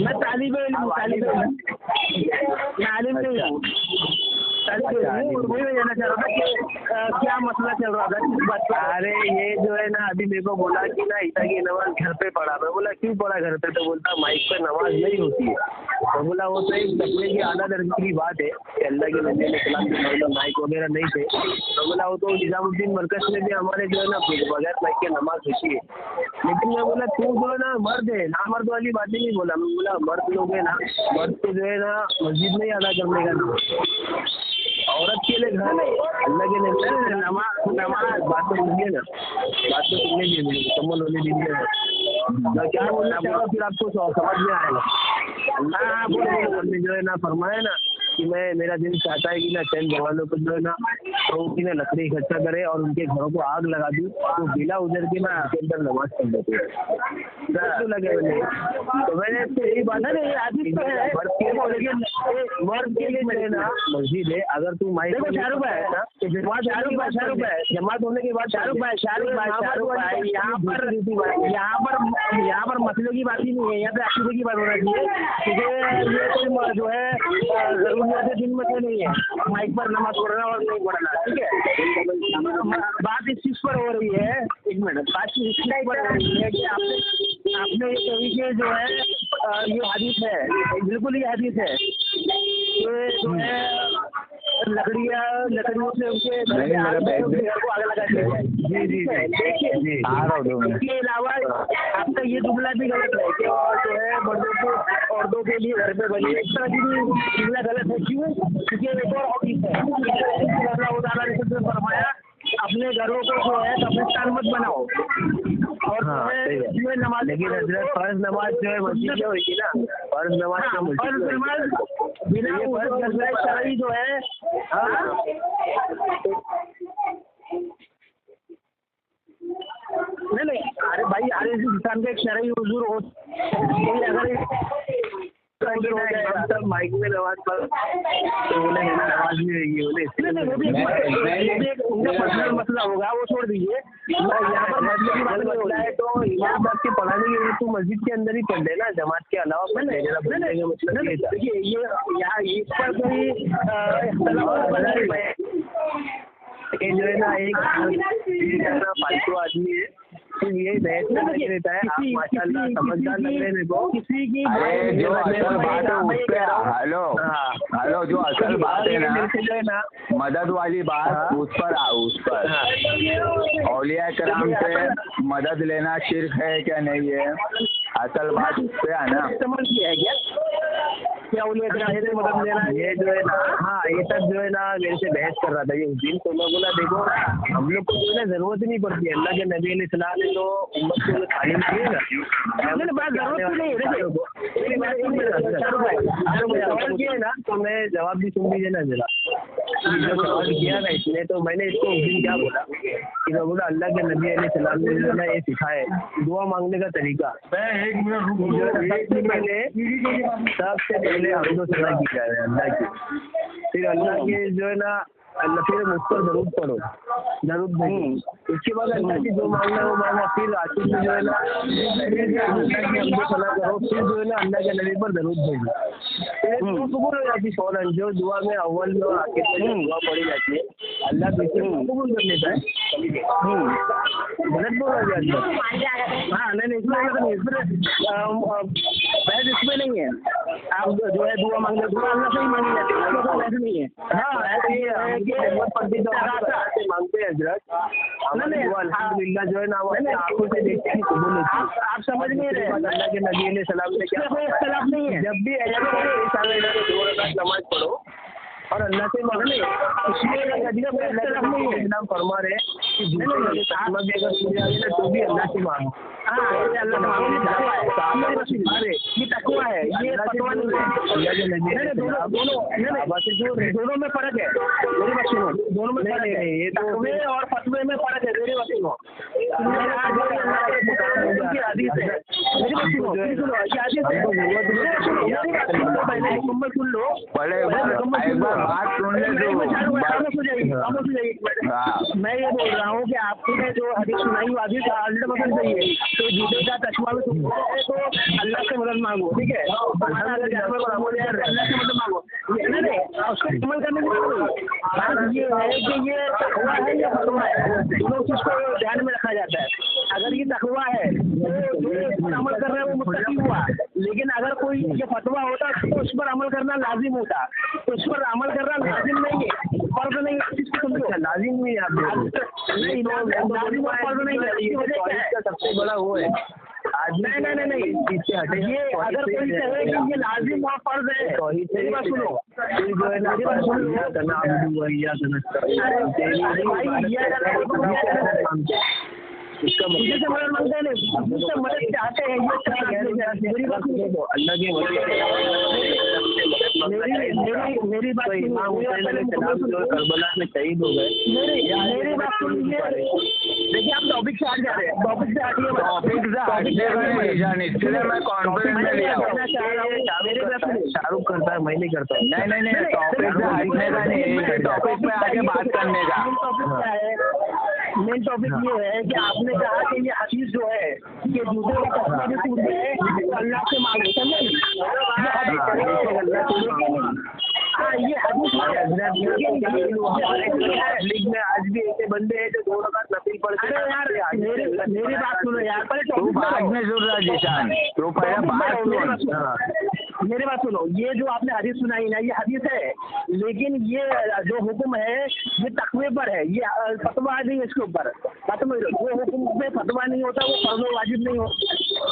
मैं तालिब इल्म हूँ, तालिब इल्म, मैं आलिम नहीं हूँ, तालिब इल्म हूँ। वही मैं जानना चाह रहा था कि क्या मसला चल रहा था, किस बात पर? अरे ये जो है ना, अभी मेरे को बोला कि ना ईसा की नमाज घर पे पढ़ा। मैं बोला क्यों पढ़ा घर पे? तो बोलता माइक पे नमाज नहीं होती है। तो बोला वो तो एक तकवे की आला दर्जे की बात है कि अल्लाह के नबी अलैहिस्सलाम के समय में माइक वगैरह नहीं थे। तो बोला वो तो निजामुद्दीन मरकज में भी हमारे जो है ना बगैर माइक के नमाज होती है। लेकिन मैं बोला तू जो है ना मर्द है, ना मर्द वाली बातें नहीं बोला। मैं बोला मर्द लोग है ना, मर्द को जो है ना मस्जिद में ही अदा करने का नहीं, औरत के लिए घर है। अल्लाह के नबी नमाज बात तो सुनिए ना, बात तो सुनने दीजिए, मुकम्मल होने दीजिए। मैं क्या बोलना चाह रहा हूँ फिर आपको समझ में आएगा। हाँ बोले जो है ना फरमाया ना कि मेरा दिल चाहता है कि ना चंद जवानों को जो है ना तो की ना लकड़ी इकट्ठा करे और उनके घरों को आग लगा दूँ, तो बिना उधर के ना उसके अंदर नमाज पढ़ लेते तो लगे मैंने। तो मैंने इससे यही बात नहीं आदि तो है मर्द के लिए जो है ना मस्जिद है। अगर तू माइक में शाहरुख भाई है ना तो शाहरुख भाई जमात होने के बाद शाहरुख भाई यहाँ पर मसले की बात ही नहीं है, यहाँ पे अकीदे की बात होना चाहिए। क्योंकि ये कोई जो है जरूरियात दिन में से नहीं है माइक पर नमाज पढ़ना और नहीं पढ़ना, ठीक है। बात इस चीज पर हो रही है, एक मिनट, बात इस चीज पर हो रही है कि आपने ये तरीके जो है ये हदीस है, बिल्कुल ये हदीस है, ये जो है लकड़ियों से उनके घर को आग लगा दिया है। जी देखिए इसके अलावा आपका ये जुमला भी गलत है कि और जो है मर्दों को औरतों के लिए घर पे बनी, इस तरह की भी जुमला गलत है। क्यों? क्योंकि एक और हदीस है, अल्लाह ताला ने फरमाया अपने घरों को जो है कब्रिस्तान मत बनाओ और इसमें नमाज। लेकिन हजरत फर्ज नमाज जो है मस्जिद में होगी ना, फर्ज नमाज बिना शरई जो है नहीं अरे भाई हर इंसान का एक शरई हुजूर हो, अगर माइक में नमाज पढ़ तो बोले नमाज नहीं रहेगी, बोले उनका पर्सनल मसला होगा, वो छोड़ दीजिए। यहाँ पर मसले की बात नहीं है तो इमाम साहब के पढ़ाने के लिए तो मस्जिद के अंदर ही पढ़ लेना, जमात के अलावा देखिए ये यहाँ इस पर कोई जो है ना एक फालतू आदमी है, सिर्फ यही बहस में रहता है। आप माशाल्लाह समझदार लग रहे हैं को किसी की जो असल बात है उस पे हेलो जो असल बात है ना मदद वाली बात उस पर औलिया कराम से मदद लेना शिर्क है क्या नहीं है, असल बात उस पे है ना। समझ किया है क्या औलिया कराम से मदद लेना, ये जो है ना हाँ ये सब जो है ना मेरे से बहस कर रहा था ये उस दिन। तो मैं बोला देखो हम लोग को जो है ना जरूरत ही नहीं पड़ती है, अल्लाह के नबी अलैहिस्सलाम ने तो उम्मत को तालीम दी है ना, बात जरूरत नहीं है ना। तो मैं जवाब भी सुन लीजिए ना जरा, जो सवाल किया ना इसने, तो मैंने इसको उस दिन क्या बोला कि मैं बोला अल्लाह के नबी अलैहिस्सलाम ने जो है ये सिखाए दुआ मांगने का तरीका। सबसे पहले हम तो सलाह की जा रहे हैं अल्लाह की, फिर अल्लाह के जो है ना अल्लाह फिर मुझ पर जरूर पढ़ो, जरूर नहीं। उसके बाद अल्लाह की जो मांगना वो मांगा, फिर आखिर में जो है ना हमको सलाह करो, फिर जो है ना अल्लाह के नबी पर जरूर भेजो, फिर कबूल हो जाती फौरन। जो दुआ में अव्वल में आखिर में दुआ पड़ी जाती है अल्लाह कबूल कर लेता है। गलत बोल रहा है हाँ नहीं इसमें नहीं है। आप जो है दुआ मांगने दुआ अल्लाह से ही मांगी जाती है, वैसे नहीं है। हाँ ऐसे ये है कि मांगते हैं हजरत, अल्हम्दुलिल्लाह जो है ना आंखों से देखते हैं कबूल होती है। आप समझ नहीं रहे अल्लाह के नबी अलैहिस्सलाम ने क्या, कोई इख्तिलाफ नहीं है। जब भी नमाज पढ़ो और अल्लाह से मांगने इसमें नाम फरमा रहे अगर सूर्य आगे तो भी अल्लाह से मांगो। ये तकवा है, ये फतवा नहीं है। दोनों में फर्क है, मेरी बात सुनो, दोनों में फर्क है। ये तकवे और फतवे में फर्क है, मेरी बात सुनो। हदीस है, मेरी बात सुनो, पहले मुकम्मल सुन लो, पहले एक बार बात सुन ले तो खामोश हो जाइए। मैं ये बोल रहा हूँ कि आपने जो हदीस सुनाई वो हदीस 100% सही है। तो जूते का चश्मा में तुम तो अल्लाह से मदद मांगो, ठीक है, अल्लाह से मदद मांगो, नहीं उसको अमल करने की बात ये है कि ये तकवा है या फतवा है, दोनों चीज को ध्यान में रखा जाता है। अगर ये तकवा है तो जो इस पर अमल कर रहा है वो मुत्तकी हुआ, लेकिन अगर कोई ये फतवा होता तो उस पर अमल करना लाजिम होता, तो उस पर अमल करना लाजिम नहीं है, फर्ज नहीं है, चीज को समझो, लाजिम नहीं है आप नहीं लाजिम और फर्ज नहीं है, इसकी वजह क्या है? सबसे बड़ा वो है नहीं ये अगर कोई कहे कि ये लाजिम और फर्ज है, मेरी बात सुनो, जो है ना इसका मुझे से मदद मांगते हैं, मुझसे मदद चाहते हैं, ये मेरी बात सुनो, अल्लाह की मेरी बात करबला में शहीद हो गए। मेरी बात सुनिए, देखिए आप टॉपिक से हट जा रहे हैं, टॉपिक से हटिए, टॉपिक से हटने का नहीं, इसलिए मैं कॉन्फ्रेंस में लिया हूँ। शाहरुख करता है, मैं नहीं करता। नहीं टॉपिक से हटने का नहीं, टॉपिक पे आगे बात करने का। टॉपिक क्या है? मेन टॉपिक ये है कि आपने कहा कि ये हदीस जो है कि जूते का चश्मा जो टूट गए तो अल्लाह से मांगो, समझे? हाँ ये हदीस लीग में आज भी ऐसे बंदे हैं जो 2 रकात नफिल पढ़ते हैं। अरे यार मेरी बात सुनो यार, पहले तू बाद में सुन रहा जीशान, तू पहले बात सुन। मेरी बात सुनो, ये जो आपने हदीस सुनाई ना ये हदीस है, लेकिन ये जो हुक्म है ये तकवे पर है, ये फतवा नहीं है इसके ऊपर। बात समझ लो, वो हुक्म में फतवा नहीं होता वो फर्ज वाजिब नहीं होता।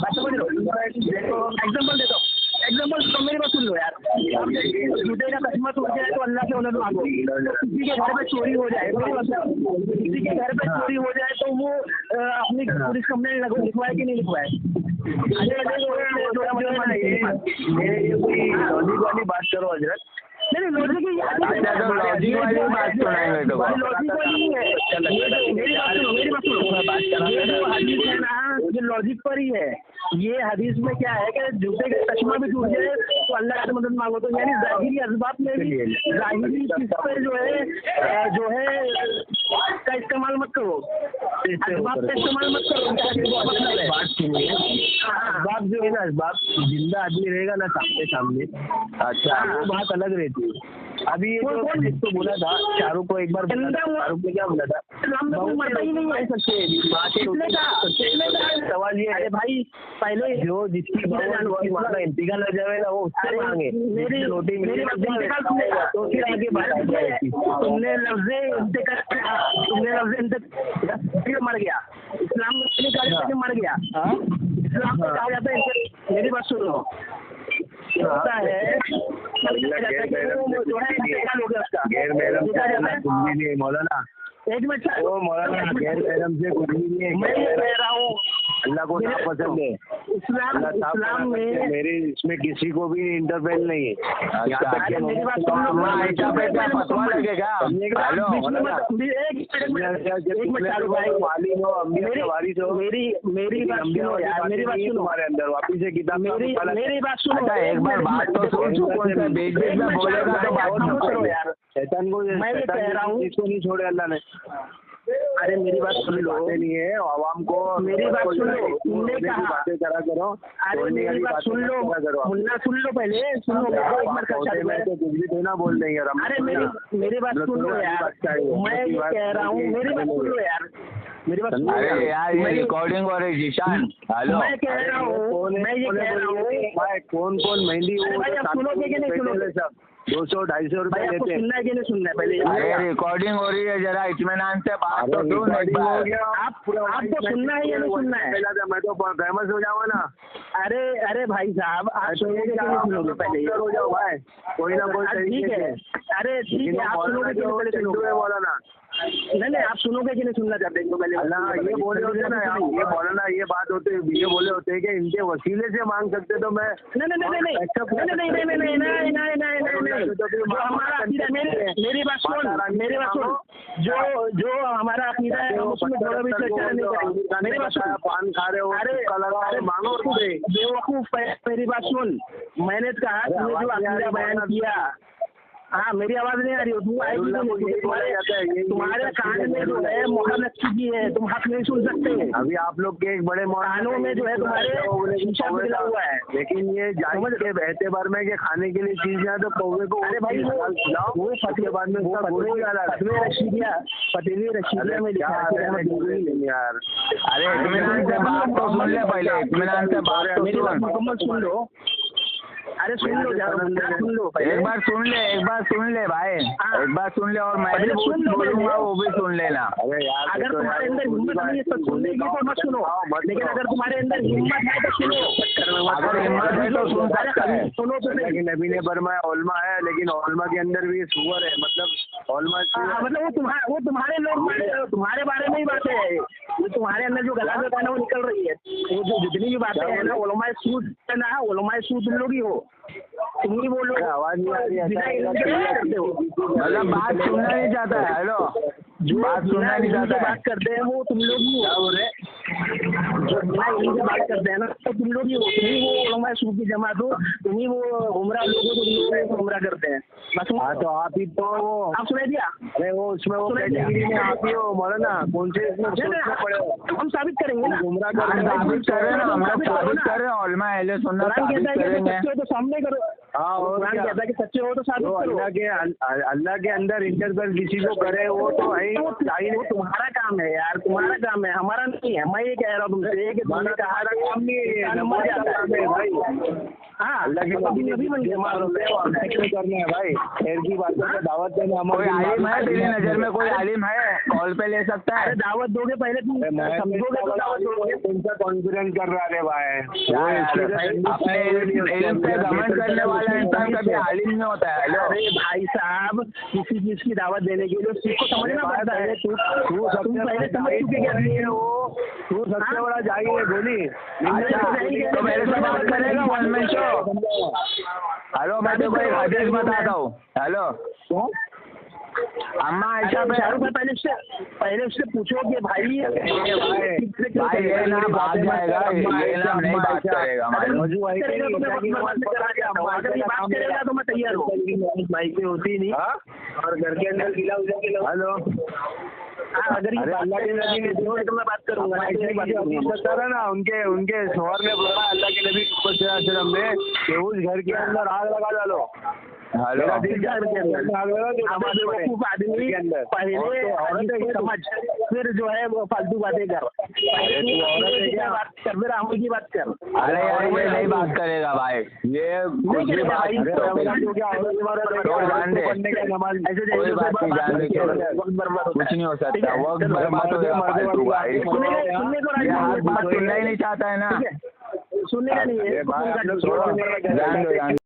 बात समझ लो, एग्जाम्पल देता हूँ, एग्जाम्पल तो मेरी बात सुन लो यार, जूते का चश्मा टूट जाए तो अल्लाह से मदद मांगो, किसी के घर पे चोरी हो जाए, किसी के घर पे चोरी हो जाए तो वो अपनी पुलिस कंप्लेंट लिखवाए कि नहीं लिखवाए? लॉजिक वाली बात करो हजरत। नहीं लॉजिक लॉजिक वाली बात सुनाएंगे तो लॉजिक वाली नहीं है, मेरी बात सुनो, ये जो हदीस है ना ये लॉजिक पर ही है। ये हदीस में क्या है कि जूते का चश्मा भी टूट जाए तो अल्लाह से मदद मांगो, तो यानी ज़ाहिरी असबाब में भी ज़ाहिरी चीज़ पर जो है का इस्तेमाल मत करो, असबाब का इस्तेमाल मत करो। बात सुनिए, असबाब जो है ना, असबाब जिंदा आदमी रहेगा ना सामने, अच्छा वो बात अलग रहती है। अभी ये तो बोला था शाहरुख को, एक बार शाहरुख ने क्या बोला था, मरता ही नहीं है सवाल ये है भाई, पहले जो जिसकी इंतकाल हो जाए ना वो उससे मांगे, मेरी रोटी मिली तो फिर आगे बात। तुमने लफ्ज़ फिर मर गया, इस्लाम में मर गया, इस्लाम में कहा जाता है, मेरी बात सुनो, होता है गैर महरम मौलाना, एक मिनट वो मौलाना गैर महरम से कुछ भी नहीं है। मैं ये कह रहा हूँ अल्लाह को नापसंद है, इस्लाम में मेरे इसमें किसी को भी इंटरफेयर नहीं है। मेरी बात फतवा लगेगा। हेलो मेरी बात सुनो यार, मेरी बात सुनो, हमारे अंदर वापिस से किताब मेरी बात सुनो, एक बार बात तो सुन, बीच में बोलेगा तो बात मत करो यार। शैतान को, मैं ये कह रहा हूँ इसको नहीं छोड़े अल्लाह ने। अरे मेरी बात सुन लो, नहीं है आवाम को, मेरी बात सुन लो, तुमने कहा बातें करा करो। अरे मेरी बात सुन लो, मुन्ना सुन लो, पहले सुनो, मैं तो कुछ भी थोड़ा बोल देंगे। अरे मेरी बात सुन लो यार, मैं ये कह रहा हूँ, मेरी बात सुन लो यार, मेरी बात सुन लो। अरे यार ये रिकॉर्डिंग हो रही जीशान, हेलो मैं कह रहा हूँ, मैं ये कह रहा हूँ, कौन मेहंदी सुनोगे कि नहीं सुनोगे? सब 200-250 रुपए आपको देते हैं। सुनना है कि नहीं सुनना है पहले? अरे रिकॉर्डिंग हो रही है, जरा इत्मीनान से बात तो सुन एक बार। आपको सुनना है या नहीं सुनना है? मैं तो फेमस हो जाऊंगा ना। अरे भाई साहब, आप सुनोगे कि नहीं सुनोगे पहले? हो जाओ भाई, कोई ना कोई ठीक है, अरे ठीक है, आप सुनोगे कि नहीं पहले सुनोगे? बोला ना, नहीं आप सुनोगे कि नहीं सुनना चाहते हैं? तो पहले अल्लाह ये बोले होते ना, ये बोलना ये बात होते, ये बोले होते कि इनके वसीले से मांग सकते तो मैं मेरी बात सुन, जो हमारा अकीदा है हम उसमें थोड़ा भी चर्चा नहीं करेंगे। मेरी बात सुन, पान खा रहे हो, अरे मांगो बेवकूफ, मेरी बात सुन, मैंने कहा तुमने जो अकीदा बयान किया, हाँ मेरी आवाज नहीं आ रही हो, तू आएगी तो नहीं, तुम्हारे कान में जो है मोहर लग चुकी है, तुम हक नहीं सुन सकते। अभी आप लोग के एक बड़े कानों में जो है तुम्हारे शीशा मिला हुआ है। लेकिन ये जायज के एतबार में कि खाने के लिए चीज है तो कौवे को, अरे भाई वो फतेह बाद में उसका गुरु डाला पतीली रशीदिया में लिखा है यार। अरे इत्मीनान से बात तो सुन ले पहले, इत्मीनान से बात तो मेरी बात मुकम्मल सुन लो। अरे सुन लो, सुन लो, एक बार सुन ले भाई, एक बार सुन ले और मैं भी बोलूंगा वो भी सुन लेना। अरे यार अगर तुम्हारे अंदर हिम्मत नहीं है तो सुनने की तो मत सुनो, लेकिन अगर तुम्हारे अंदर हिम्मत है तो सुनो। अगर हिम्मत है तो सुन सकता है। सुनो तो नहीं। लेकिन नबी ने फरमाया ओलमा है, लेकिन ओलमा के अंदर भी सुअर है, मतलब ओलमा मतलब वो तुम्हारे लोग, तुम्हारे बारे में ही बातें है, वो तुम्हारे अंदर जो गलत है ना वो निकल रही है। वो जो जितनी भी बातें है ना ओलमाए सूद है ना, ओलमाए सूद तुम लोग ही हो, तुम ही वो लोग आवाज नहीं आ रही करते हो, मतलब बात सुनना नहीं चाहता है। हेलो, जो बात सुनना नहीं चाहता है। बात करते हैं वो तुम लोग ही हो, जो बिना इल्म से बात करते हैं ना तो तुम लोग ही हो, तुम ही वो ओलमाए सूद की जमात हो, तुम ही वो उमरा लोग हो, तुम लोग उमरा करते हैं बस। हाँ तो आप ही तो आप सुना दिया। अरे वो उसमें वो कैटेगरी में आप ही हो, मौलाना कौन से इसमें सोचना पड़ेगा। हम साबित करेंगे ना, गुमराह साबित कर रहे हैं ना, हम लोग साबित कर रहे हैं, ओलमा अहले सुन्नत साबित करेंगे। सच्चे हो तो सामने करो। हाँ, और कुरान कहता है कि सच्चे हो तो साबित करो। अल्लाह के अंदर इंटरफेयर किसी को करे वो तो है ही, वो तुम्हारा काम है यार, तुम्हारा काम है, हमारा नहीं है। मैं ये कह रहा हूँ तुमसे कि तुमने कहा काम नहीं है भाई। हाँ अल्लाह के नबी बन के मारो करने है भाई, खैर की बातों में दावत देना। कोई आलिम है तेरी नजर में, कोई आलिम है कॉल पे ले सकता है? अरे दावत दोगे पहले, तुम समझोगे तो दावत दोगे। तुमसे कॉन्फिडेंस कर रहा है भाई, अपने इल्म पे घमंड करने वाला इंसान कभी आलिम नहीं होता है। अरे भाई साहब, किसी चीज की दावत देने के लिए उसको समझना पड़ता है। तू पहले समझ चुके क्या नहीं है वो, तू सबसे बड़ा जाहिल है गोली। तो मेरे से बात करेगा वन मैन शो। हेलो, मैं तेरे को एक हदीस बताता हूँ। हेलो, अम्मा आयशा पे शाहरुख भाई पहले उससे पूछो कि भाई ये ना भाग जाएगा, ये ना नहीं बात करेगा। अगर ये बात करेगा तो मैं तैयार हूँ। माइक होती नहीं और घर के अंदर गिला उजा के। हेलो, अगर ये अल्लाह के नबी ने दिया तो मैं बात करूंगा, बता रहा ना, उनके शोहर ने बोला अल्लाह के नबी सल्लल्लाहु अलैहि वसल्लम ने कि उस घर के अंदर आग लगा डालो। हेलो, पहले समझ, फिर जो है वो फालतू बातें कर, फिर आमू की बात कर। अरे यार ये नहीं बात करेगा भाई, ये कुछ भी बात जान दे, कोई बात नहीं, जान दे, कुछ नहीं हो सकता, वक्त बर्बाद हो गया। ये बात सुनना ही नहीं चाहता है ना, सुनने का नहीं है, जान दो।